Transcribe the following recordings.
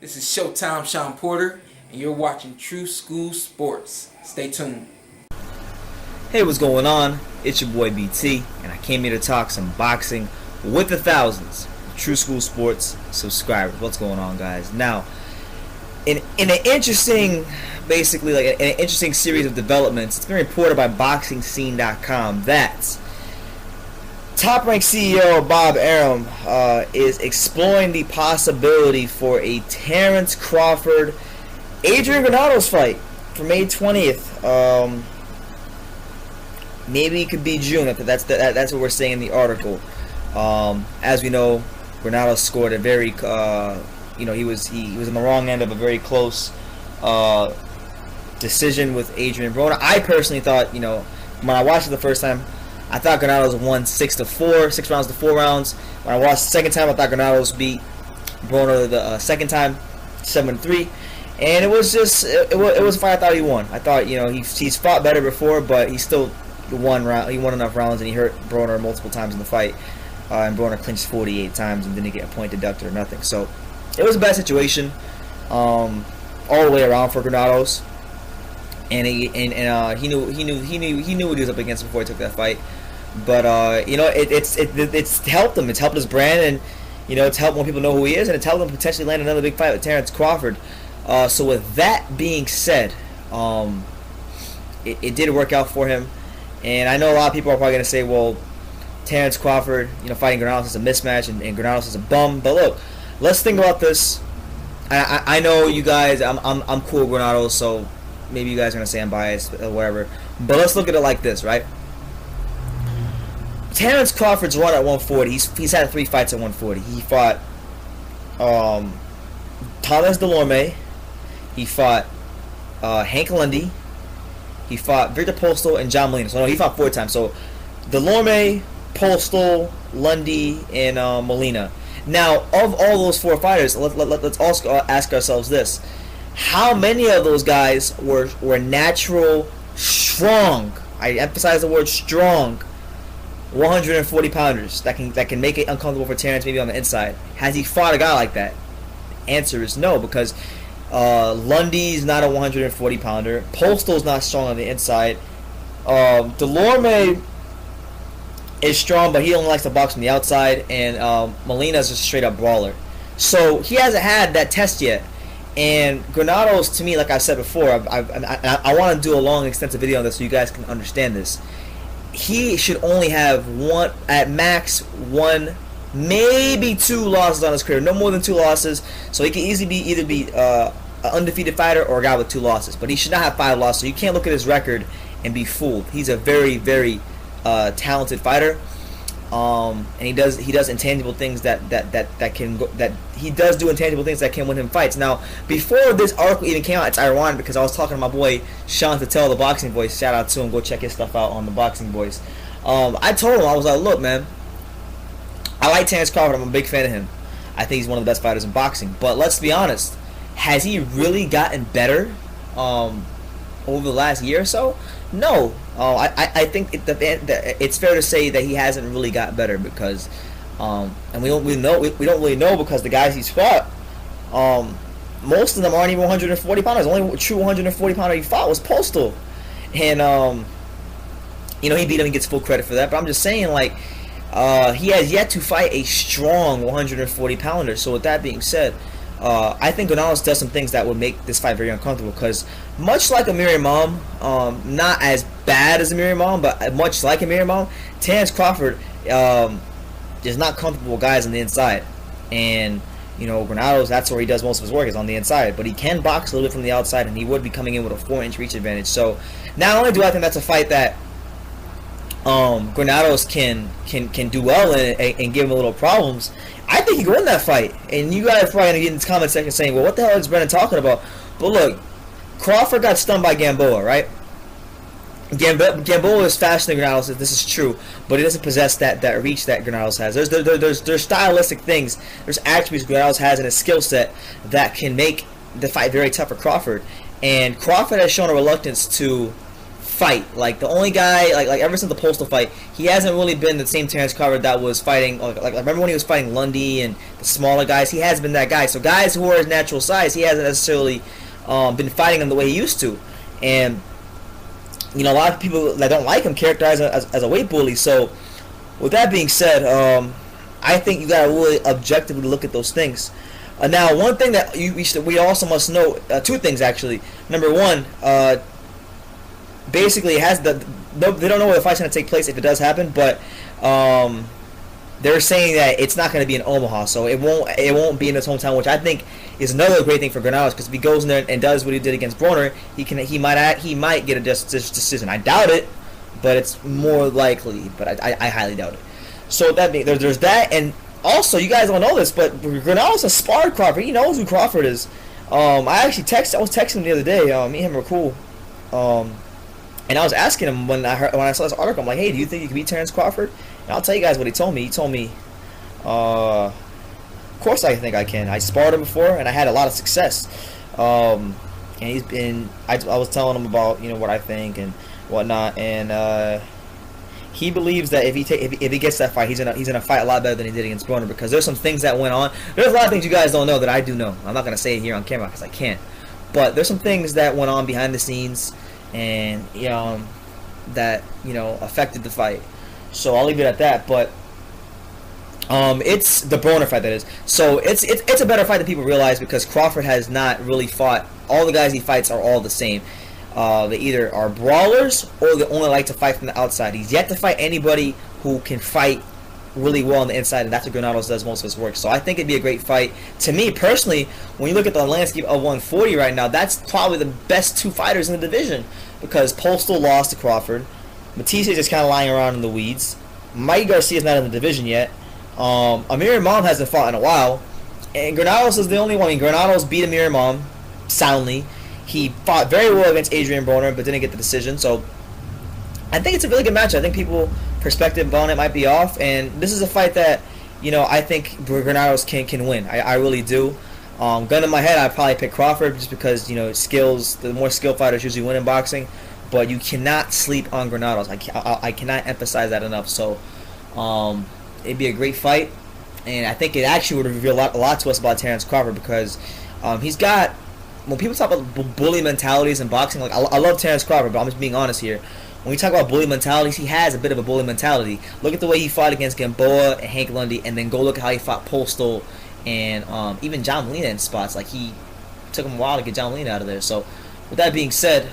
This is Showtime Sean Porter, and you're watching True School Sports. Stay tuned. Hey, what's going on? It's your boy BT, and I came here to talk some boxing with the thousands. True School Sports subscribers. What's going on, guys? Now, in an interesting, basically like an interesting series of developments, it's been reported by BoxingScene.com that top-ranked CEO Bob Arum is exploring the possibility for a Terence Crawford-Adrian Granados fight for May 20th. Maybe it could be June. That's what we're saying in the article. As we know, Granados scored a very, he was on the wrong end of a very close decision with Adrien Broner. I personally thought, when I watched it the first time, I thought Granados won 6-4, 6 rounds to 4 rounds. When I watched the second time, I thought Granados beat Broner the second time, 7-3. And it was just, it was a fight I thought he won. I thought, he's fought better before, but he still won enough rounds, and he hurt Broner multiple times in the fight. And Broner clinched 48 times and didn't get a point deducted or nothing. So it was a bad situation, all the way around for Granados. And he knew what he was up against before he took that fight. But it's helped him. It's helped his brand, and it's helped more people know who he is, and it's helped him potentially land another big fight with Terence Crawford. So with that being said, it did work out for him. And I know a lot of people are probably going to say, well, Terence Crawford, fighting Granados is a mismatch, and Granados is a bum. But look, let's think about this. I know you guys, I'm cool with Granados, so maybe you guys are going to say I'm biased or whatever. But let's look at it like this, right? Terence Crawford's run at 140. He's had 3 fights at 140. He fought Thomas Delorme. He fought Hank Lundy. He fought Victor Postal and John Molina. So no, he fought 4 times. So Delorme, Postal, Lundy, and Molina. Now, of all those 4 fighters, let's also ask ourselves this: how many of those guys were natural, strong? I emphasize the word strong. 140 pounders that can make it uncomfortable for Terence maybe on the inside. Has he fought a guy like that? Answer is no, because Lundy's not a 140 pounder. Postal's not strong on the inside. Delorme is strong, but he only likes to box from the outside, and Molina's a straight up brawler. So he hasn't had that test yet. And Granados, to me, like I said before, I want to do a long, extensive video on this so you guys can understand this. He should only have one, at max, 1, maybe 2 losses on his career. No more than 2 losses. So he can easily either be an undefeated fighter or a guy with 2 losses. But he should not have 5 losses. So you can't look at his record and be fooled. He's a very, very talented fighter. And he does intangible things that he does do intangible things that can win him fights. Now, before this article even came out, it's ironic because I was talking to my boy Sean Tatel, the Boxing Voice. Shout out to him. Go check his stuff out on the Boxing Voice. I told him, I was like, look, man, I like Terence Crawford. I'm a big fan of him. I think he's one of the best fighters in boxing. But let's be honest, has he really gotten better over the last year or so? No. I think it's fair to say that he hasn't really got better because, and we don't really know because the guys he's fought, most of them aren't even 140 pounders. The only true 140 pounder he fought was Postal, and he beat him and gets full credit for that. But I'm just saying, like, he has yet to fight a strong 140 pounder. So with that being said, I think Granados does some things that would make this fight very uncomfortable because much like Amir Imam, not as bad as Amir Imam, but much like Amir Imam, Terence Crawford is not comfortable with guys on the inside. And, Granados, that's where he does most of his work, is on the inside. But he can box a little bit from the outside, and he would be coming in with a 4-inch reach advantage. So not only do I think that's a fight that Granados can do well in and give him a little problems, I think he can win that fight. And you guys are probably going to get in the comment section saying, well, what the hell is Brennan talking about? But look, Crawford got stunned by Gamboa, right? Gamboa is faster than Granados, this is true, but he doesn't possess that reach that Granados has. There's stylistic things, there's attributes Granados has in his skill set that can make the fight very tough for Crawford. And Crawford has shown a reluctance to fight. Like the only guy, like ever since the Postal fight, he hasn't really been the same Terence Crawford that was fighting. Like remember when he was fighting Lundy and the smaller guys? He has been that guy. So guys who are his natural size, he hasn't necessarily been fighting them the way he used to. And you know, a lot of people that don't like him characterize him as a weight bully. So with that being said, I think you gotta really objectively look at those things. Now, one thing that we also must know, two things actually. Number one, basically they don't know where the fight's going to take place if it does happen, but they're saying that it's not going to be in Omaha, so it won't be in his hometown, which I think is another great thing for Granados, because if he goes in there and does what he did against Broner, he might get a decision. I doubt it, but it's more likely. But I highly doubt it. So that being, there's that, and also you guys don't know this, but Granados has sparred Crawford. He knows who Crawford is. I was texting him the other day. Me and him were cool. And I was asking him when I saw this article, I'm like, hey, do you think you can beat Terence Crawford? And I'll tell you guys what he told me. He told me, of course I think I can. I sparred him before, and I had a lot of success. And I was telling him about, you know, what I think and whatnot, and he believes that if he gets that fight, he's gonna fight a lot better than he did against Broner, because there's some things that went on. There's a lot of things you guys don't know that I do know. I'm not gonna say it here on camera because I can't. But there's some things that went on behind the scenes, and that affected the fight. So I'll leave it at that. But it's the Broner fight, that is. So it's a better fight than people realize, because Crawford has not really fought. All the guys he fights are all the same. They either are brawlers or they only like to fight from the outside. He's yet to fight anybody who can fight really well on the inside, and that's what Granados does most of his work. So I think it'd be a great fight. To me personally, when you look at the landscape of 140 right now, that's probably the best two fighters in the division, because Postal lost to Crawford. Matisse is just kind of lying around in the weeds. Mikey Garcia's not in the division yet. Amir Imam hasn't fought in a while, and Granados is the only one. I mean, Granados beat Amir Imam soundly. He fought very well against Adrien Broner, but didn't get the decision. So I think it's a really good match. I think people perspective on it might be off, and this is a fight that I think Granados can win. I really do. Gun in my head, I'd probably pick Crawford, just because skills. The more skilled fighters usually win in boxing, but you cannot sleep on Granados. I cannot emphasize that enough. So it'd be a great fight, and I think it actually would reveal a lot to us about Terence Crawford, because he's got. When people talk about bully mentalities in boxing, like I love Terence Crawford, but I'm just being honest here. When we talk about bully mentalities, he has a bit of a bully mentality. Look at the way he fought against Gamboa and Hank Lundy, and then go look at how he fought Postal and even John Molina in spots. Like, he took him a while to get John Molina out of there. So, with that being said,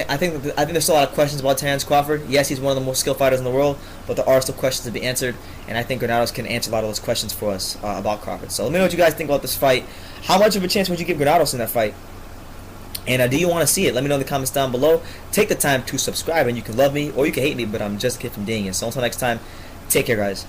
I think there's still a lot of questions about Terence Crawford. Yes, he's one of the most skilled fighters in the world, but there are still questions to be answered, and I think Granados can answer a lot of those questions for us about Crawford. So let me know what you guys think about this fight. How much of a chance would you give Granados in that fight? And do you want to see it? Let me know in the comments down below. Take the time to subscribe, and you can love me or you can hate me, but I'm just a kid from Daniel. So until next time, take care, guys.